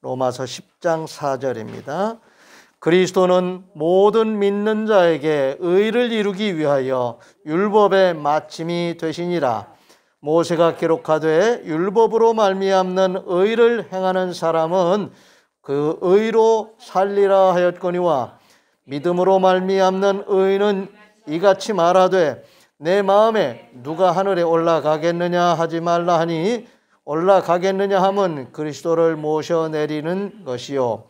로마서 10장 4절입니다. 그리스도는 모든 믿는 자에게 의를 이루기 위하여 율법의 마침이 되시니라. 모세가 기록하되 율법으로 말미암는 의를 행하는 사람은 그 의로 살리라 하였거니와 믿음으로 말미암는 의는 이같이 말하되 내 마음에 누가 하늘에 올라가겠느냐 하지 말라 하니 올라가겠느냐 함은 그리스도를 모셔내리는 것이요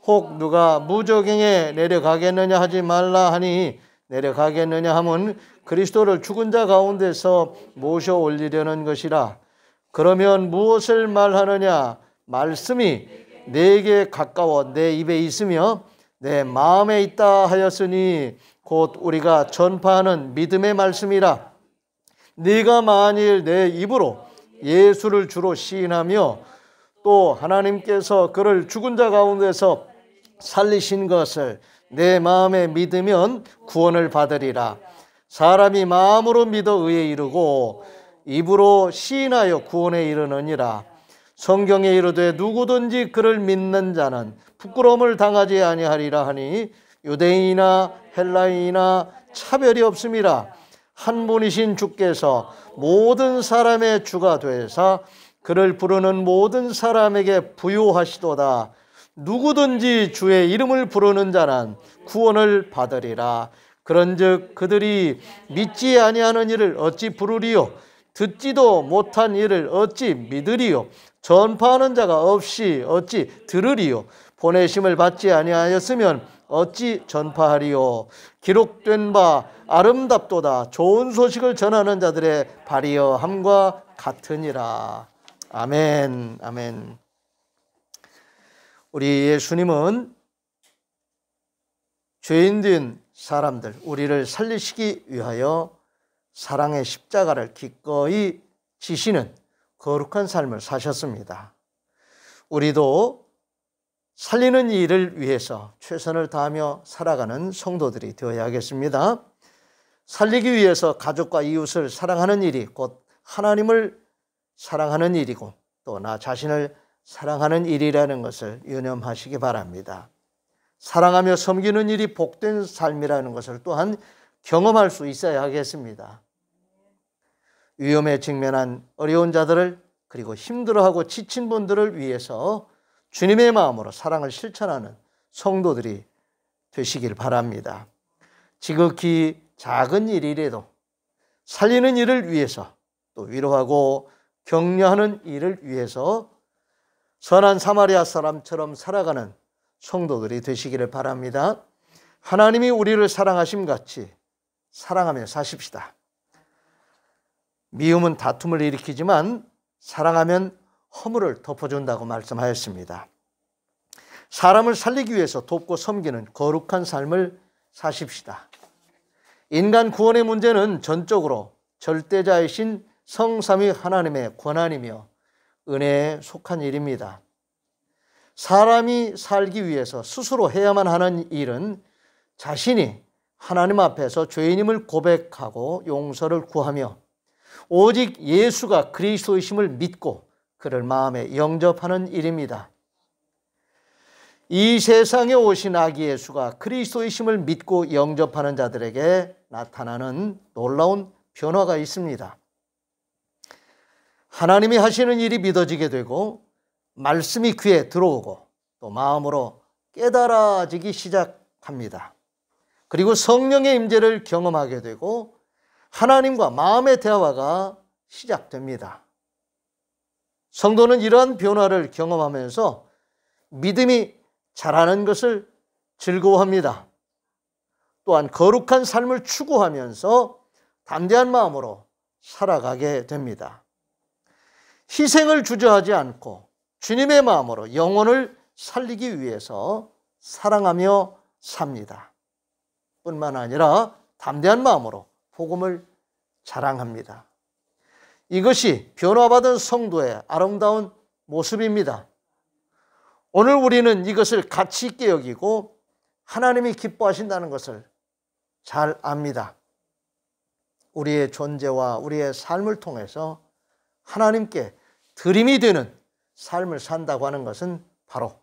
혹 누가 무저갱에 내려가겠느냐 하지 말라 하니 내려가겠느냐 함은 그리스도를 죽은 자 가운데서 모셔 올리려는 것이라. 그러면 무엇을 말하느냐? 말씀이 내게 가까워 내 입에 있으며 내 마음에 있다 하였으니 곧 우리가 전파하는 믿음의 말씀이라. 네가 만일 내 입으로 예수를 주로 시인하며 또 하나님께서 그를 죽은 자 가운데서 살리신 것을 내 마음에 믿으면 구원을 받으리라. 사람이 마음으로 믿어 의에 이르고 입으로 시인하여 구원에 이르느니라. 성경에 이르되 누구든지 그를 믿는 자는 부끄러움을 당하지 아니하리라 하니 유대인이나 헬라인이나 차별이 없음이라. 한 분이신 주께서 모든 사람의 주가 되사 그를 부르는 모든 사람에게 부요하시도다. 누구든지 주의 이름을 부르는 자는 구원을 받으리라. 그런즉 그들이 믿지 아니하는 이를 어찌 부르리요? 듣지도 못한 이를 어찌 믿으리요? 전파하는 자가 없이 어찌 들으리요? 보내심을 받지 아니하였으면 어찌 전파하리요? 기록된 바 아름답도다. 좋은 소식을 전하는 자들의 발이여함과 같으니라. 아멘. 아멘. 우리 예수님은 죄인된 사람들, 우리를 살리시기 위하여 사랑의 십자가를 기꺼이 지시는 거룩한 삶을 사셨습니다. 우리도 살리는 일을 위해서 최선을 다하며 살아가는 성도들이 되어야겠습니다. 살리기 위해서 가족과 이웃을 사랑하는 일이 곧 하나님을 사랑하는 일이고 또 나 자신을 사랑하는 일이라는 것을 유념하시기 바랍니다. 사랑하며 섬기는 일이 복된 삶이라는 것을 또한 경험할 수 있어야 하겠습니다. 위험에 직면한 어려운 자들을 그리고 힘들어하고 지친 분들을 위해서 주님의 마음으로 사랑을 실천하는 성도들이 되시길 바랍니다. 지극히 작은 일이라도 살리는 일을 위해서 또 위로하고 격려하는 일을 위해서 선한 사마리아 사람처럼 살아가는 성도들이 되시기를 바랍니다. 하나님이 우리를 사랑하심 같이 사랑하며 사십시다. 미움은 다툼을 일으키지만 사랑하면 허물을 덮어준다고 말씀하였습니다. 사람을 살리기 위해서 돕고 섬기는 거룩한 삶을 사십시다. 인간 구원의 문제는 전적으로 절대자이신 성삼위 하나님의 권한이며 은혜에 속한 일입니다. 사람이 살기 위해서 스스로 해야만 하는 일은 자신이 하나님 앞에서 죄인임을 고백하고 용서를 구하며 오직 예수가 그리스도이심을 믿고 그를 마음에 영접하는 일입니다. 이 세상에 오신 아기 예수가 그리스도이심을 믿고 영접하는 자들에게 나타나는 놀라운 변화가 있습니다. 하나님이 하시는 일이 믿어지게 되고 말씀이 귀에 들어오고 또 마음으로 깨달아지기 시작합니다. 그리고 성령의 임재를 경험하게 되고 하나님과 마음의 대화가 시작됩니다. 성도는 이러한 변화를 경험하면서 믿음이 자라는 것을 즐거워합니다. 또한 거룩한 삶을 추구하면서 담대한 마음으로 살아가게 됩니다. 희생을 주저하지 않고 주님의 마음으로 영혼을 살리기 위해서 사랑하며 삽니다. 뿐만 아니라 담대한 마음으로 복음을 자랑합니다. 이것이 변화받은 성도의 아름다운 모습입니다. 오늘 우리는 이것을 가치 있게 여기고 하나님이 기뻐하신다는 것을 잘 압니다. 우리의 존재와 우리의 삶을 통해서 하나님께 드림이 되는 삶을 산다고 하는 것은 바로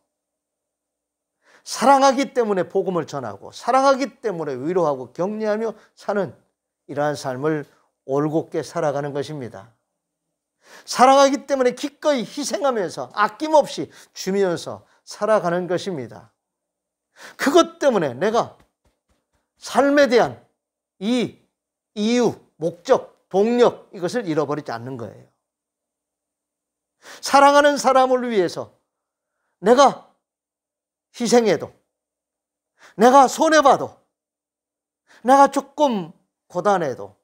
사랑하기 때문에 복음을 전하고 사랑하기 때문에 위로하고 격려하며 사는 이러한 삶을 올곧게 살아가는 것입니다. 사랑하기 때문에 기꺼이 희생하면서 아낌없이 주면서 살아가는 것입니다. 그것 때문에 내가 삶에 대한 이 이유, 목적, 동력 이것을 잃어버리지 않는 거예요. 사랑하는 사람을 위해서 내가 희생해도, 내가 손해봐도, 내가 조금 고단해도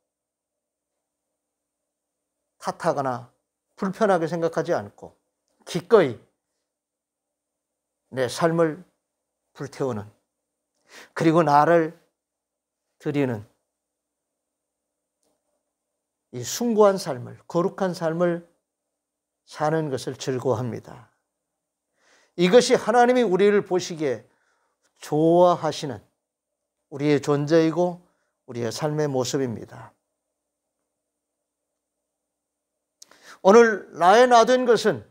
탓하거나 불편하게 생각하지 않고 기꺼이 내 삶을 불태우는, 그리고 나를 드리는 이 숭고한 삶을, 거룩한 삶을 사는 것을 즐거워합니다. 이것이 하나님이 우리를 보시기에 좋아하시는 우리의 존재이고 우리의 삶의 모습입니다. 오늘 나의 나 된 것은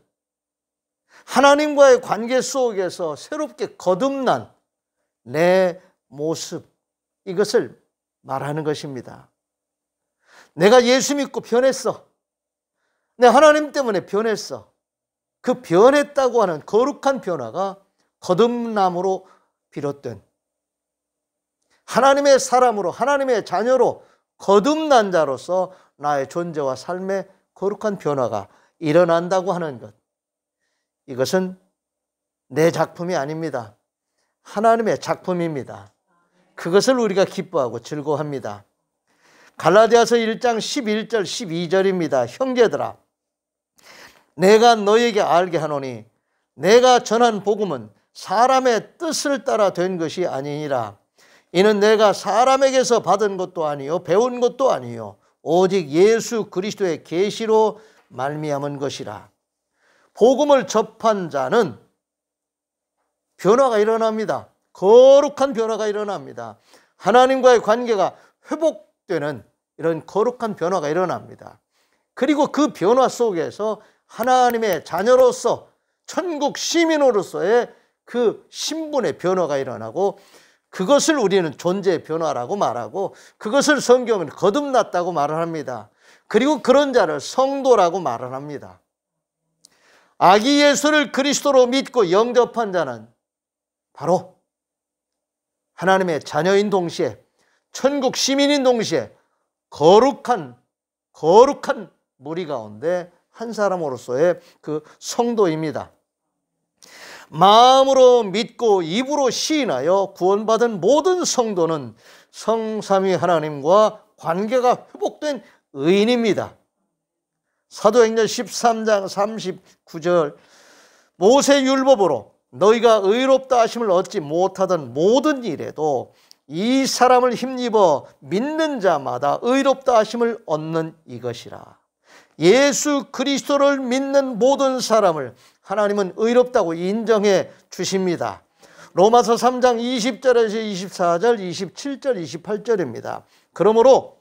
하나님과의 관계 속에서 새롭게 거듭난 내 모습, 이것을 말하는 것입니다. 내가 예수 믿고 변했어. 내 하나님 때문에 변했어. 그 변했다고 하는 거룩한 변화가 거듭남으로 비롯된 하나님의 사람으로, 하나님의 자녀로 거듭난 자로서 나의 존재와 삶의 거룩한 변화가 일어난다고 하는 것, 이것은 내 작품이 아닙니다. 하나님의 작품입니다. 그것을 우리가 기뻐하고 즐거워합니다. 갈라디아서 1장 11절 12절입니다. 형제들아, 내가 너에게 알게 하노니 내가 전한 복음은 사람의 뜻을 따라 된 것이 아니니라. 이는 내가 사람에게서 받은 것도 아니요 배운 것도 아니요 오직 예수 그리스도의 계시로 말미암은 것이라. 복음을 접한 자는 변화가 일어납니다. 거룩한 변화가 일어납니다. 하나님과의 관계가 회복되는 이런 거룩한 변화가 일어납니다. 그리고 그 변화 속에서 하나님의 자녀로서, 천국 시민으로서의 그 신분의 변화가 일어나고, 그것을 우리는 존재의 변화라고 말하고, 그것을 성경은 거듭났다고 말을 합니다. 그리고 그런 자를 성도라고 말을 합니다. 아기 예수를 그리스도로 믿고 영접한 자는 바로 하나님의 자녀인 동시에, 천국 시민인 동시에 거룩한 무리 가운데 한 사람으로서의 그 성도입니다. 마음으로 믿고 입으로 시인하여 구원받은 모든 성도는 성삼위 하나님과 관계가 회복된 의인입니다. 사도행전 13장 39절 모세 율법으로 너희가 의롭다 하심을 얻지 못하던 모든 일에도 이 사람을 힘입어 믿는 자마다 의롭다 하심을 얻는 이것이라. 예수 그리스도를 믿는 모든 사람을 하나님은 의롭다고 인정해 주십니다. 로마서 3장 20절에서 24절, 27절, 28절입니다. 그러므로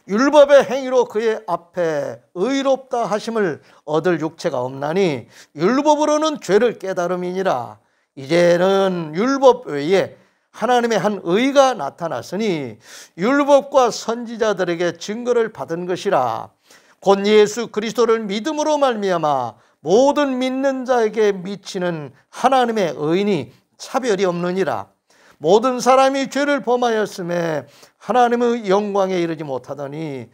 율법의 행위로 그의 앞에 의롭다 하심을 얻을 육체가 없나니 율법으로는 죄를 깨달음이니라. 이제는 율법 외에 하나님의 한 의가 나타났으니 율법과 선지자들에게 증거를 받은 것이라. 곧 예수 그리스도를 믿음으로 말미암아 모든 믿는 자에게 미치는 하나님의 의인이 차별이 없느니라. 모든 사람이 죄를 범하였음에 하나님의 영광에 이르지 못하더니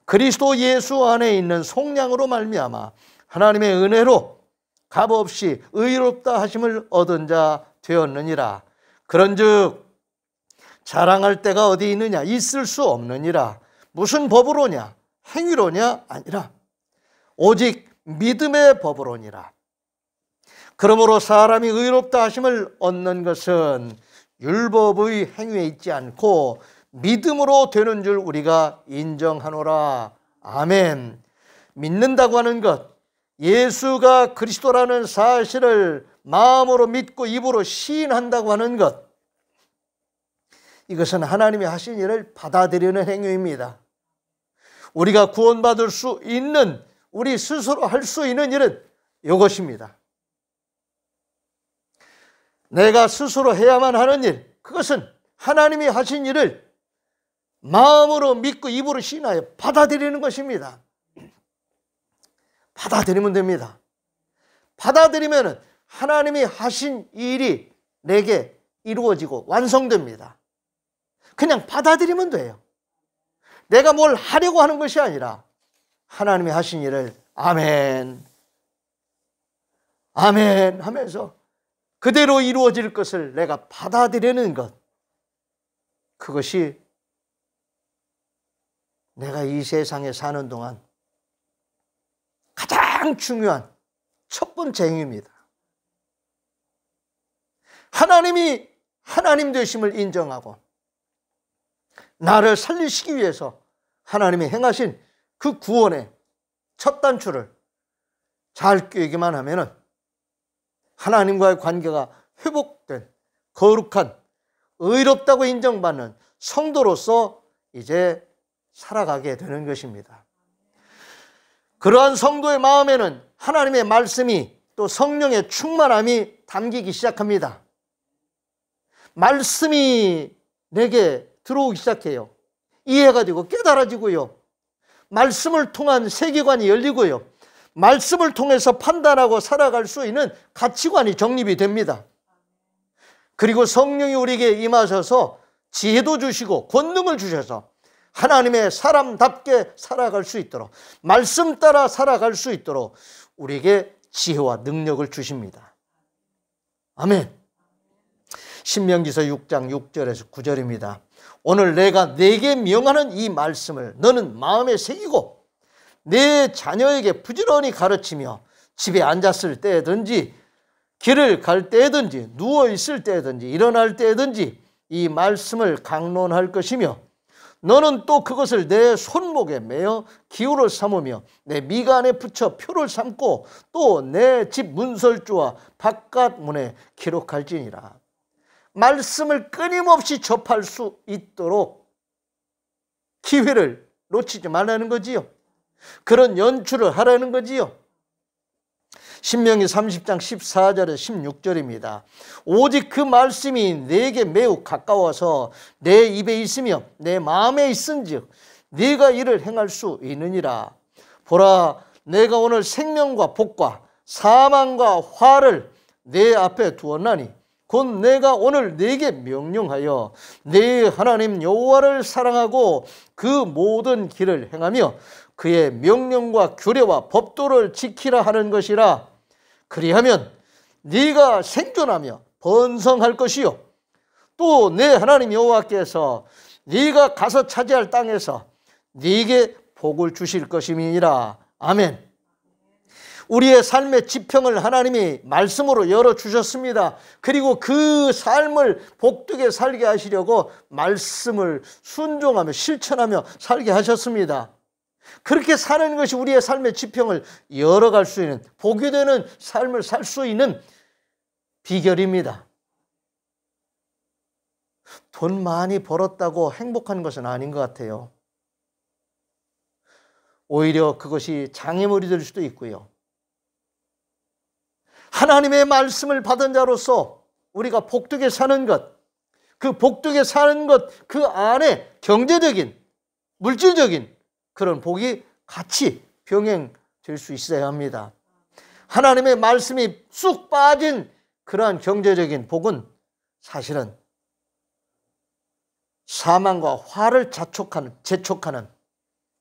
그리스도 예수 안에 있는 속량으로 말미암아 하나님의 은혜로 값없이 의롭다 하심을 얻은 자 되었느니라. 그런즉 자랑할 데가 어디 있느냐? 있을 수 없느니라. 무슨 법으로냐? 행위로냐? 아니라 오직 믿음의 법으로니라. 그러므로 사람이 의롭다 하심을 얻는 것은 율법의 행위에 있지 않고 믿음으로 되는 줄 우리가 인정하노라. 아멘. 믿는다고 하는 것, 예수가 그리스도라는 사실을 마음으로 믿고 입으로 시인한다고 하는 것, 이것은 하나님이 하신 일을 받아들이는 행위입니다. 우리가 구원받을 수 있는, 우리 스스로 할 수 있는 일은 이것입니다. 내가 스스로 해야만 하는 일, 그것은 하나님이 하신 일을 마음으로 믿고 입으로 신하여 받아들이는 것입니다. 받아들이면 됩니다. 받아들이면 하나님이 하신 일이 내게 이루어지고 완성됩니다. 그냥 받아들이면 돼요. 내가 뭘 하려고 하는 것이 아니라 하나님이 하신 일을 아멘, 아멘 하면서 그대로 이루어질 것을 내가 받아들이는 것, 그것이 내가 이 세상에 사는 동안 가장 중요한 첫 번째 행위입니다. 하나님이 하나님 되심을 인정하고 나를 살리시기 위해서 하나님이 행하신 그 구원의 첫 단추를 잘 꿰기만 하면은 하나님과의 관계가 회복된 거룩한 의롭다고 인정받는 성도로서 이제 살아가게 되는 것입니다. 그러한 성도의 마음에는 하나님의 말씀이 또 성령의 충만함이 담기기 시작합니다. 말씀이 내게 들어오기 시작해요. 이해가 되고 깨달아지고요. 말씀을 통한 세계관이 열리고요. 말씀을 통해서 판단하고 살아갈 수 있는 가치관이 정립이 됩니다. 그리고 성령이 우리에게 임하셔서 지혜도 주시고 권능을 주셔서 하나님의 사람답게 살아갈 수 있도록, 말씀 따라 살아갈 수 있도록 우리에게 지혜와 능력을 주십니다. 아멘. 신명기서 6장 6절에서 9절입니다. 오늘 내가 네게 명하는 이 말씀을 너는 마음에 새기고 내 자녀에게 부지런히 가르치며 집에 앉았을 때든지 길을 갈 때든지 누워있을 때든지 일어날 때든지 이 말씀을 강론할 것이며 너는 또 그것을 내 손목에 매어 기호를 삼으며 내 미간에 붙여 표를 삼고 또 내 집 문설주와 바깥 문에 기록할지니라. 말씀을 끊임없이 접할 수 있도록 기회를 놓치지 말라는 거지요. 그런 연출을 하라는 거지요. 신명기 30장 14절에서 16절입니다. 오직 그 말씀이 내게 매우 가까워서 내 입에 있으며 내 마음에 있은즉 네가 이를 행할 수 있느니라. 보라, 내가 오늘 생명과 복과 사망과 화를 내 앞에 두었나니 곧 내가 오늘 네게 명령하여 네 하나님 여호와를 사랑하고 그 모든 길을 행하며 그의 명령과 규례와 법도를 지키라 하는 것이라. 그리하면 네가 생존하며 번성할 것이요 또 내 하나님 여호와께서 네가 가서 차지할 땅에서 네게 복을 주실 것임이니라. 아멘. 우리의 삶의 지평을 하나님이 말씀으로 열어주셨습니다. 그리고 그 삶을 복되게 살게 하시려고 말씀을 순종하며 실천하며 살게 하셨습니다. 그렇게 사는 것이 우리의 삶의 지평을 열어갈 수 있는, 복이 되는 삶을 살 수 있는 비결입니다. 돈 많이 벌었다고 행복한 것은 아닌 것 같아요. 오히려 그것이 장애물이 될 수도 있고요. 하나님의 말씀을 받은 자로서 우리가 복되게 사는 것, 그 복되게 사는 것, 그 안에 경제적인, 물질적인 그런 복이 같이 병행될 수 있어야 합니다. 하나님의 말씀이 쑥 빠진 그러한 경제적인 복은 사실은 사망과 화를 재촉하는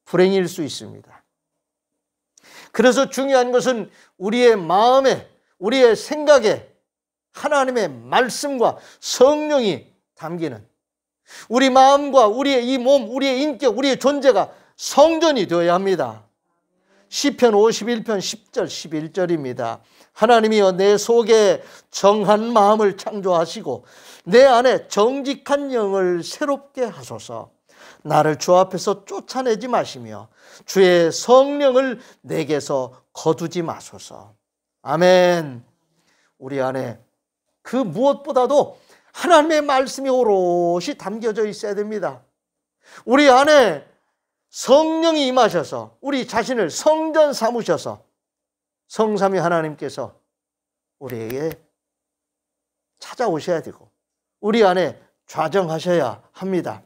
불행일 수 있습니다. 그래서 중요한 것은 우리의 마음에, 우리의 생각에 하나님의 말씀과 성령이 담기는, 우리 마음과 우리의 이 몸, 우리의 인격, 우리의 존재가 성전이 되어야 합니다. 시편 51편 10절 11절입니다. 하나님이여 내 속에 정한 마음을 창조하시고 내 안에 정직한 영을 새롭게 하소서. 나를 주 앞에서 쫓아내지 마시며 주의 성령을 내게서 거두지 마소서. 아멘. 우리 안에 그 무엇보다도 하나님의 말씀이 오롯이 담겨져 있어야 됩니다. 우리 안에 성령이 임하셔서 우리 자신을 성전 삼으셔서 성삼위 하나님께서 우리에게 찾아오셔야 되고 우리 안에 좌정하셔야 합니다.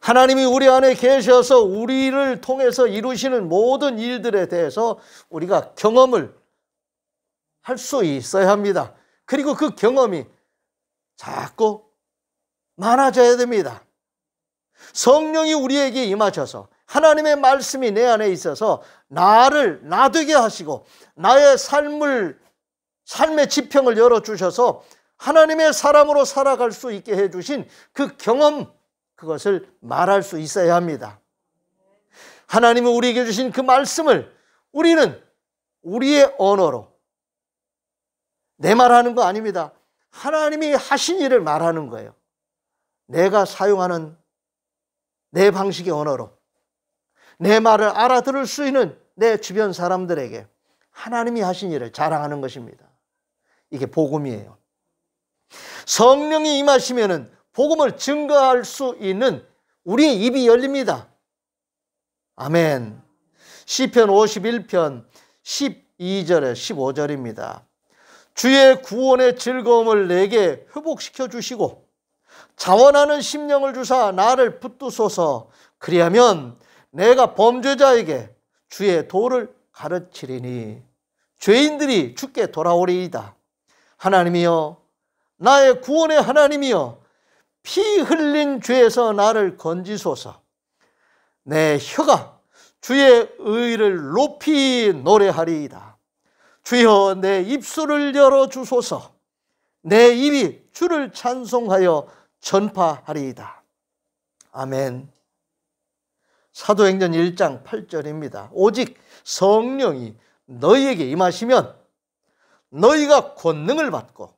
하나님이 우리 안에 계셔서 우리를 통해서 이루시는 모든 일들에 대해서 우리가 경험을 할 수 있어야 합니다. 그리고 그 경험이 자꾸 많아져야 됩니다. 성령이 우리에게 임하셔서 하나님의 말씀이 내 안에 있어서 나를 나되게 하시고 나의 삶의 지평을 열어주셔서 하나님의 사람으로 살아갈 수 있게 해주신 그 경험, 그것을 말할 수 있어야 합니다. 하나님은 우리에게 주신 그 말씀을 우리는 우리의 언어로 내 말하는 거 아닙니다. 하나님이 하신 일을 말하는 거예요. 내가 사용하는 내 방식의 언어로 내 말을 알아들을 수 있는 내 주변 사람들에게 하나님이 하신 일을 자랑하는 것입니다. 이게 복음이에요. 성령이 임하시면은 복음을 증거할 수 있는 우리의 입이 열립니다. 아멘. 시편 51편 12절에 15절입니다. 주의 구원의 즐거움을 내게 회복시켜 주시고 자원하는 심령을 주사 나를 붙드소서. 그리하면 내가 범죄자에게 주의 도를 가르치리니 죄인들이 주께 돌아오리이다. 하나님이여, 나의 구원의 하나님이여, 피 흘린 죄에서 나를 건지소서. 내 혀가 주의 의를 높이 노래하리이다. 주여, 내 입술을 열어주소서. 내 입이 주를 찬송하여 전파하리이다. 아멘. 사도행전 1장 8절입니다. 오직 성령이 너희에게 임하시면 너희가 권능을 받고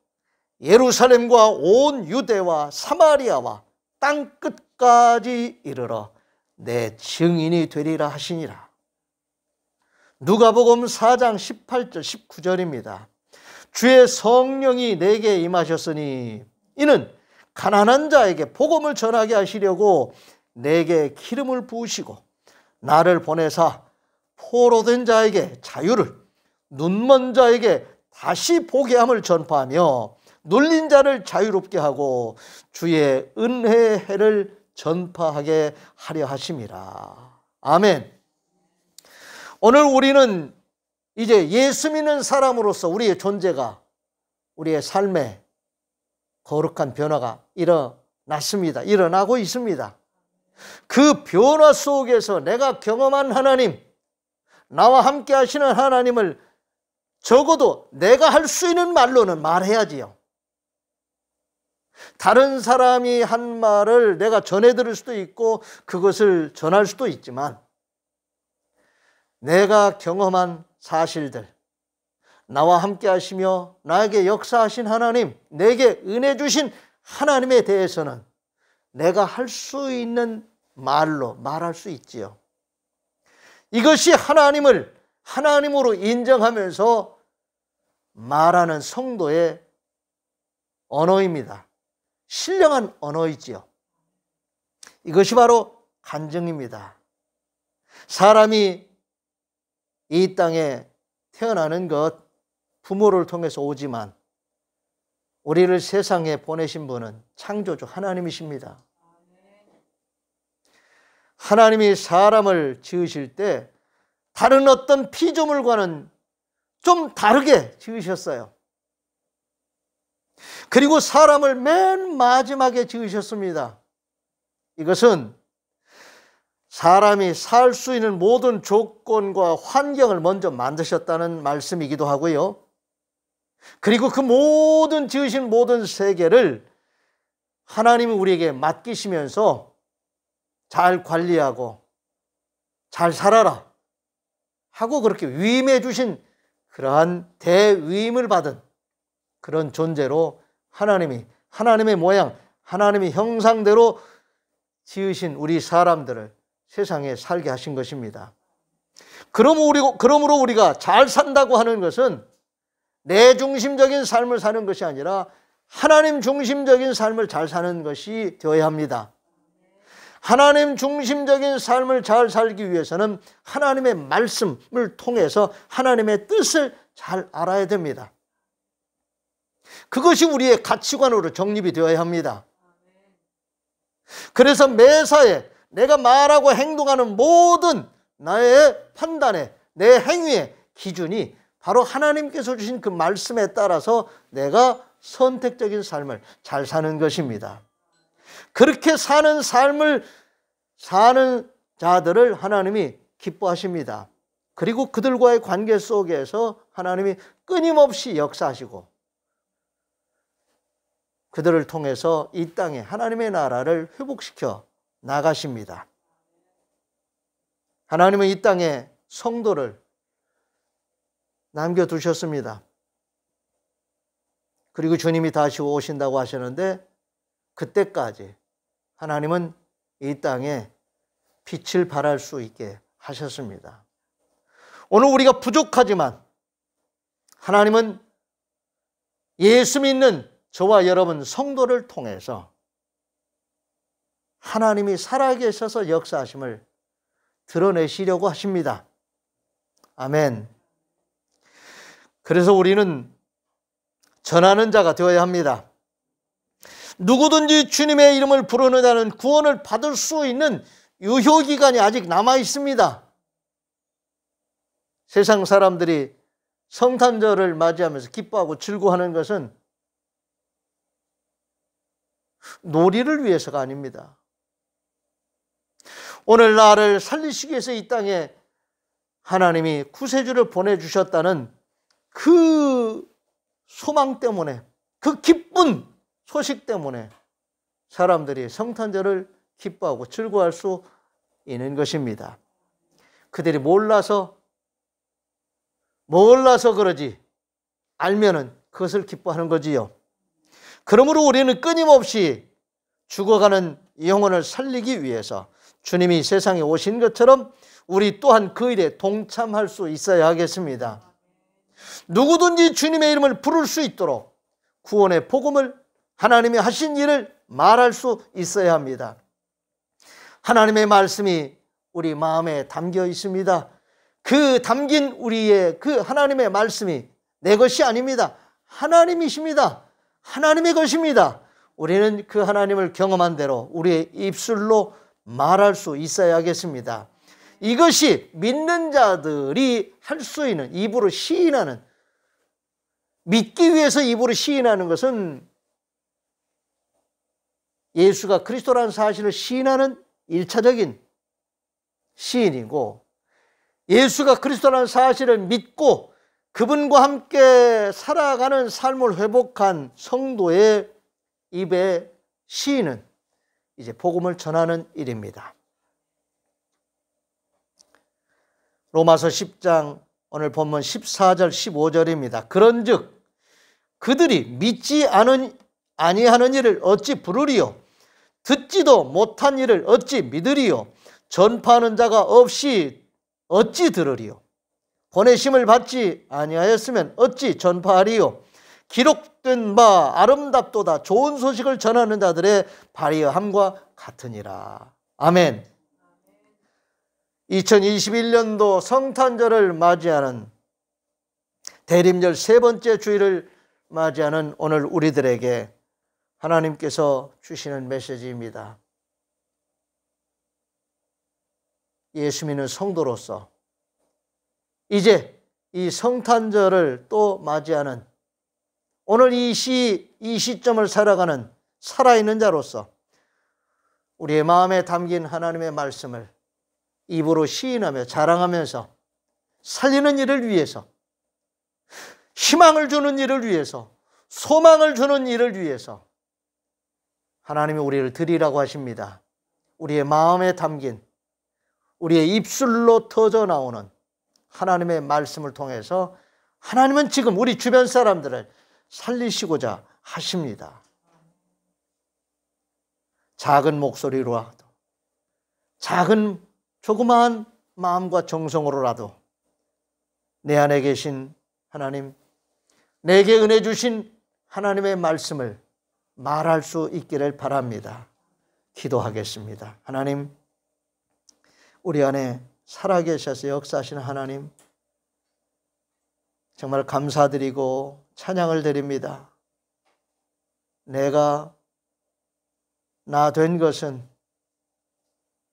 예루살렘과 온 유대와 사마리아와 땅끝까지 이르러 내 증인이 되리라 하시니라. 누가복음 4장 18절 19절입니다. 주의 성령이 내게 임하셨으니 이는 가난한 자에게 복음을 전하게 하시려고 내게 기름을 부으시고 나를 보내사 포로된 자에게 자유를, 눈먼 자에게 다시 보게 함을 전파하며 눌린 자를 자유롭게 하고 주의 은혜의 해를 전파하게 하려 하심이라. 아멘. 오늘 우리는 이제 예수 믿는 사람으로서 우리의 존재가, 우리의 삶에 거룩한 변화가 일어났습니다. 일어나고 있습니다. 그 변화 속에서 내가 경험한 하나님, 나와 함께 하시는 하나님을 적어도 내가 할 수 있는 말로는 말해야지요. 다른 사람이 한 말을 내가 전해 들을 수도 있고 그것을 전할 수도 있지만 내가 경험한 사실들, 나와 함께 하시며 나에게 역사하신 하나님, 내게 은혜 주신 하나님에 대해서는 내가 할 수 있는 말로 말할 수 있지요. 이것이 하나님을 하나님으로 인정하면서 말하는 성도의 언어입니다. 신령한 언어이지요. 이것이 바로 간증입니다. 사람이 이 땅에 태어나는 것 부모를 통해서 오지만 우리를 세상에 보내신 분은 창조주 하나님이십니다. 하나님이 사람을 지으실 때 다른 어떤 피조물과는 좀 다르게 지으셨어요. 그리고 사람을 맨 마지막에 지으셨습니다. 이것은 사람이 살 수 있는 모든 조건과 환경을 먼저 만드셨다는 말씀이기도 하고요. 그리고 그 모든 지으신 모든 세계를 하나님이 우리에게 맡기시면서 잘 관리하고 잘 살아라 하고 그렇게 위임해 주신 그러한 대위임을 받은 그런 존재로 하나님이 하나님의 모양, 하나님의 형상대로 지으신 우리 사람들을 세상에 살게 하신 것입니다. 그러므로 우리가 잘 산다고 하는 것은 내 중심적인 삶을 사는 것이 아니라 하나님 중심적인 삶을 잘 사는 것이 되어야 합니다. 하나님 중심적인 삶을 잘 살기 위해서는 하나님의 말씀을 통해서 하나님의 뜻을 잘 알아야 됩니다. 그것이 우리의 가치관으로 정립이 되어야 합니다. 그래서 매사에 내가 말하고 행동하는 모든 나의 판단에, 내 행위의 기준이 바로 하나님께서 주신 그 말씀에 따라서 내가 선택적인 삶을 잘 사는 것입니다. 그렇게 사는 삶을 사는 자들을 하나님이 기뻐하십니다. 그리고 그들과의 관계 속에서 하나님이 끊임없이 역사하시고 그들을 통해서 이 땅에 하나님의 나라를 회복시켜 나가십니다. 하나님은 이 땅에 성도를 남겨두셨습니다. 그리고 주님이 다시 오신다고 하셨는데 그때까지 하나님은 이 땅에 빛을 발할 수 있게 하셨습니다. 오늘 우리가 부족하지만 하나님은 예수 믿는 저와 여러분 성도를 통해서 하나님이 살아계셔서 역사하심을 드러내시려고 하십니다. 아멘. 그래서 우리는 전하는 자가 되어야 합니다. 누구든지 주님의 이름을 부르는 자는 구원을 받을 수 있는 유효기간이 아직 남아 있습니다. 세상 사람들이 성탄절을 맞이하면서 기뻐하고 즐거워하는 것은 놀이를 위해서가 아닙니다. 오늘 나를 살리시기 위해서 이 땅에 하나님이 구세주를 보내주셨다는 그 소망 때문에, 그 기쁜 소식 때문에 사람들이 성탄절을 기뻐하고 즐거워할 수 있는 것입니다. 그들이 몰라서 그러지 알면은 그것을 기뻐하는 거지요. 그러므로 우리는 끊임없이 죽어가는 영혼을 살리기 위해서 주님이 세상에 오신 것처럼 우리 또한 그 일에 동참할 수 있어야 하겠습니다. 누구든지 주님의 이름을 부를 수 있도록 구원의 복음을 하나님이 하신 일을 말할 수 있어야 합니다. 하나님의 말씀이 우리 마음에 담겨 있습니다. 그 담긴 우리의 그 하나님의 말씀이 내 것이 아닙니다. 하나님이십니다. 하나님의 것입니다. 우리는 그 하나님을 경험한 대로 우리의 입술로 말할 수 있어야 하겠습니다. 이것이 믿는 자들이 할 수 있는, 입으로 시인하는, 믿기 위해서 입으로 시인하는 것은 예수가 그리스도라는 사실을 시인하는 1차적인 시인이고, 예수가 그리스도라는 사실을 믿고 그분과 함께 살아가는 삶을 회복한 성도의 입의 시인은 이제 복음을 전하는 일입니다. 로마서 10장 오늘 본문 14절 15절입니다. 그런즉 그들이 믿지 아니하는 일을 어찌 부르리요? 듣지도 못한 일을 어찌 믿으리요? 전파하는 자가 없이 어찌 들으리요? 보내심을 받지 아니하였으면 어찌 전파하리요? 기록된 바 아름답도다 좋은 소식을 전하는 자들의 발휘함과 같으니라. 아멘. 2021년도 성탄절을 맞이하는 대림절 세 번째 주일을 맞이하는 오늘 우리들에게 하나님께서 주시는 메시지입니다. 예수 믿는 성도로서 이제 이 성탄절을 또 맞이하는 오늘 이 시점을 살아가는 살아있는 자로서 우리의 마음에 담긴 하나님의 말씀을 입으로 시인하며 자랑하면서 살리는 일을 위해서, 희망을 주는 일을 위해서, 소망을 주는 일을 위해서 하나님이 우리를 드리라고 하십니다. 우리의 마음에 담긴, 우리의 입술로 터져 나오는 하나님의 말씀을 통해서 하나님은 지금 우리 주변 사람들을 살리시고자 하십니다. 작은 목소리로라도, 작은 조그마한 마음과 정성으로라도 내 안에 계신 하나님, 내게 은혜 주신 하나님의 말씀을 말할 수 있기를 바랍니다. 기도하겠습니다. 하나님, 우리 안에 살아계셔서 역사하시는 하나님, 정말 감사드리고 찬양을 드립니다. 내가 나 된 것은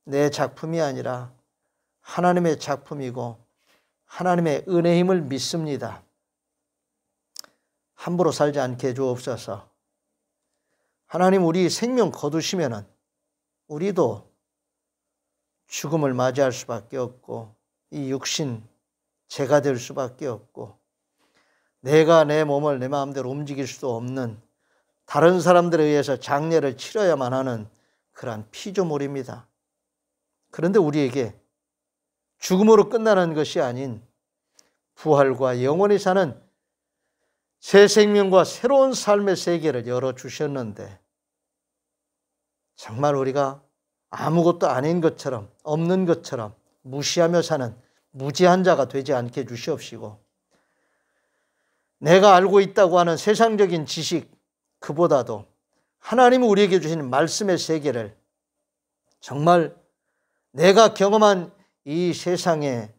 내 작품이 아니라 하나님의 작품이고 하나님의 은혜임을 믿습니다. 함부로 살지 않게 해주옵소서. 하나님, 우리 생명 거두시면은 우리도 죽음을 맞이할 수밖에 없고 이 육신 죄가 될 수밖에 없고 내가 내 몸을 내 마음대로 움직일 수도 없는 다른 사람들에 의해서 장례를 치러야만 하는 그러한 피조물입니다. 그런데 우리에게 죽음으로 끝나는 것이 아닌 부활과 영원히 사는 새 생명과 새로운 삶의 세계를 열어주셨는데 정말 우리가 아무것도 아닌 것처럼 없는 것처럼 무시하며 사는 무지한 자가 되지 않게 해주시옵시고 내가 알고 있다고 하는 세상적인 지식 그보다도 하나님이 우리에게 주시는 말씀의 세계를 정말 내가 경험한 이 세상의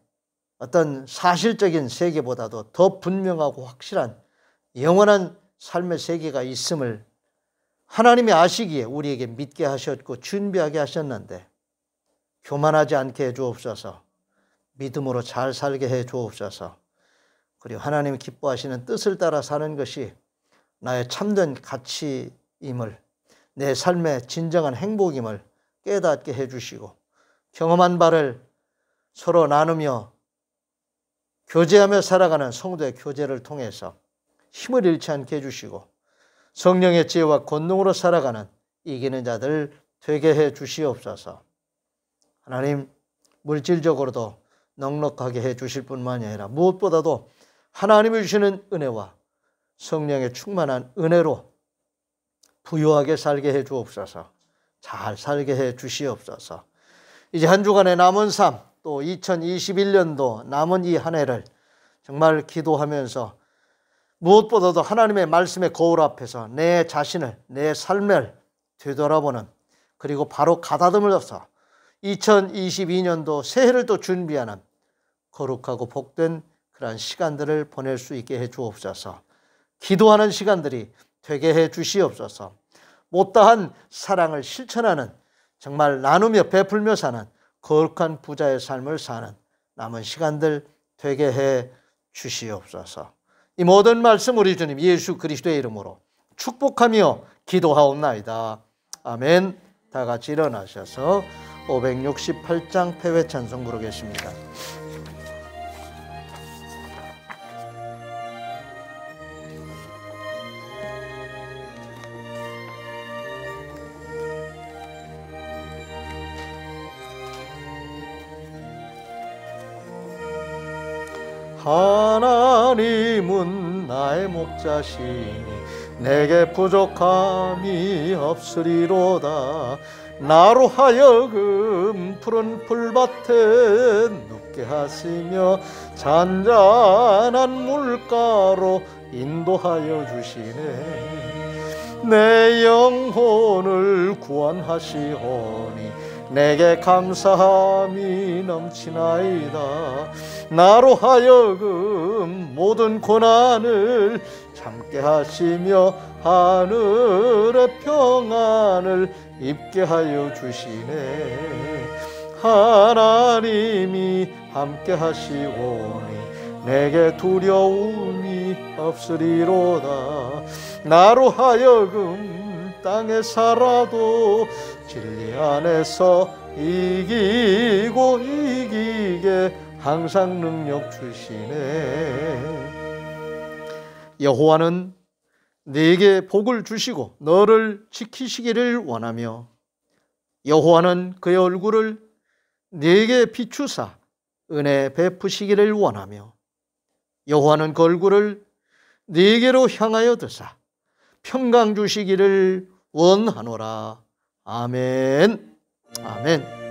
어떤 사실적인 세계보다도 더 분명하고 확실한 영원한 삶의 세계가 있음을 하나님이 아시기에 우리에게 믿게 하셨고 준비하게 하셨는데 교만하지 않게 해주옵소서. 믿음으로 잘 살게 해주옵소서. 그리고 하나님이 기뻐하시는 뜻을 따라 사는 것이 나의 참된 가치임을, 내 삶의 진정한 행복임을 깨닫게 해주시고 경험한 바를 서로 나누며 교제하며 살아가는 성도의 교제를 통해서 힘을 잃지 않게 해주시고 성령의 지혜와 권능으로 살아가는 이기는 자들 되게 해 주시옵소서. 하나님, 물질적으로도 넉넉하게 해 주실 뿐만이 아니라 무엇보다도 하나님이 주시는 은혜와 성령의 충만한 은혜로 부유하게 살게 해 주옵소서. 잘 살게 해 주시옵소서. 이제 한 주간의 남은 삶, 또 2021년도 남은 이 한 해를 정말 기도하면서 무엇보다도 하나님의 말씀의 거울 앞에서 내 자신을, 내 삶을 되돌아보는, 그리고 바로 가다듬어서 2022년도 새해를 또 준비하는 거룩하고 복된 그러한 시간들을 보낼 수 있게 해 주옵소서. 기도하는 시간들이 되게 해 주시옵소서. 못다한 사랑을 실천하는, 정말 나누며 베풀며 사는 거룩한 부자의 삶을 사는 남은 시간들 되게 해 주시옵소서. 이 모든 말씀 우리 주님 예수 그리스도의 이름으로 축복하며 기도하옵나이다. 아멘. 다 같이 일어나셔서 568장 패회 찬송 부르겠습니다. 하나님은 나의 목자시니 내게 부족함이 없으리로다. 나로 하여금 푸른 풀밭에 눕게 하시며 잔잔한 물가로 인도하여 주시네. 내 영혼을 구원하시오니 내게 감사함이 넘치나이다. 나로 하여금 모든 고난을 참게 하시며 하늘의 평안을 입게 하여 주시네. 하나님이 함께 하시오니 내게 두려움이 없으리로다. 나로 하여금 땅에 살아도 진리 안에서 이기고 이기게 항상 능력 주시네. 여호와는 네게 복을 주시고 너를 지키시기를 원하며 여호와는 그의 얼굴을 네게 비추사 은혜 베푸시기를 원하며 여호와는 그 얼굴을 네게로 향하여 드사 평강 주시기를 원하노라. 아멘. 아멘.